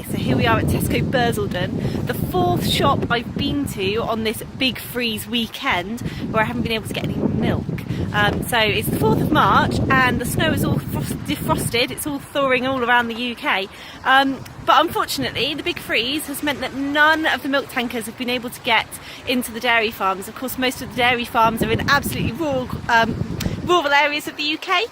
Okay, so here we are at Tesco Bursledon, the fourth shop I've been to on this big freeze weekend where I haven't been able to get any milk. So it's the 4th of March and the snow is all defrosted, it's all thawing all around the UK. But unfortunately the big freeze has meant that none of the milk tankers have been able to get into the dairy farms. Of course, most of the dairy farms are in absolutely rural areas of the UK,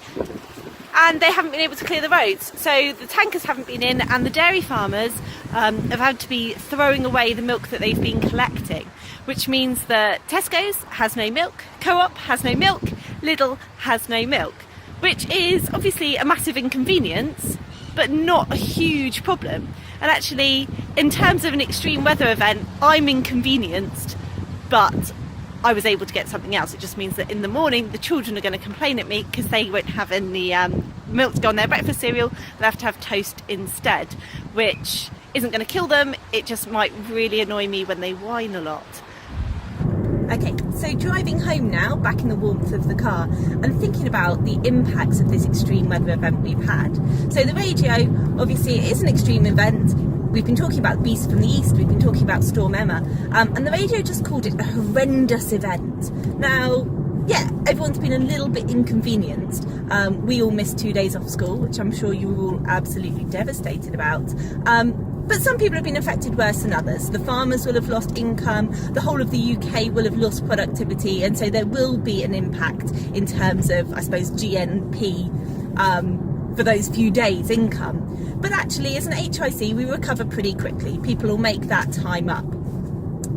and they haven't been able to clear the roads. So the tankers haven't been in, and the dairy farmers have had to be throwing away the milk that they've been collecting, which means that Tesco's has no milk, Co-op has no milk, Lidl has no milk, which is obviously a massive inconvenience, but not a huge problem. And actually, in terms of an extreme weather event, I'm inconvenienced, but I was able to get something else. It just means that in the morning the children are going to complain at me because they won't have any milk to go on their breakfast cereal. They'll have to have toast instead, which isn't going to kill them. It just might really annoy me when they whine a lot. Okay, so driving home now, back in the warmth of the car, and thinking about the impacts of this extreme weather event we've had. So the radio, obviously it is an extreme event. We've been talking about Beast from the East, we've been talking about Storm Emma, and the radio just called it a horrendous event. Now, yeah, everyone's been a little bit inconvenienced. We all missed 2 days off school, which I'm sure you were all absolutely devastated about. But some people have been affected worse than others. The farmers will have lost income, the whole of the UK will have lost productivity, and so there will be an impact in terms of, I suppose, GNP for those few days' income. But actually, as an HIC, we recover pretty quickly. People will make that time up.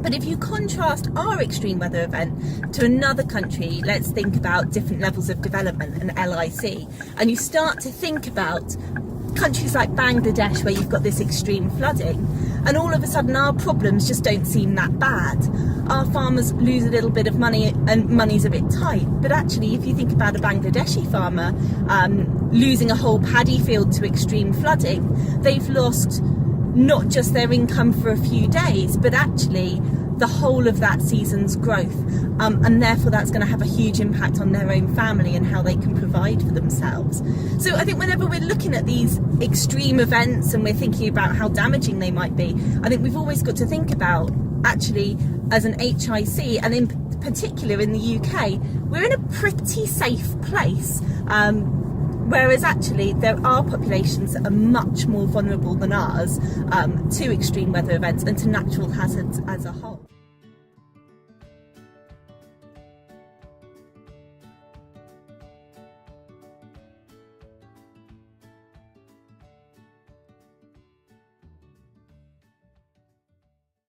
But if you contrast our extreme weather event to another country, let's think about different levels of development and LIC, and you start to think about countries like Bangladesh where you've got this extreme flooding, and all of a sudden our problems just don't seem that bad. Our farmers lose a little bit of money and money's a bit tight, but actually if you think about a Bangladeshi farmer losing a whole paddy field to extreme flooding, they've lost not just their income for a few days, but actually the whole of that season's growth, and therefore that's going to have a huge impact on their own family and how they can provide for themselves. So I think whenever we're looking at these extreme events and we're thinking about how damaging they might be, I think we've always got to think about, actually, as an HIC, and in particular in the UK, we're in a pretty safe place. Whereas actually there are populations that are much more vulnerable than ours to extreme weather events and to natural hazards as a whole.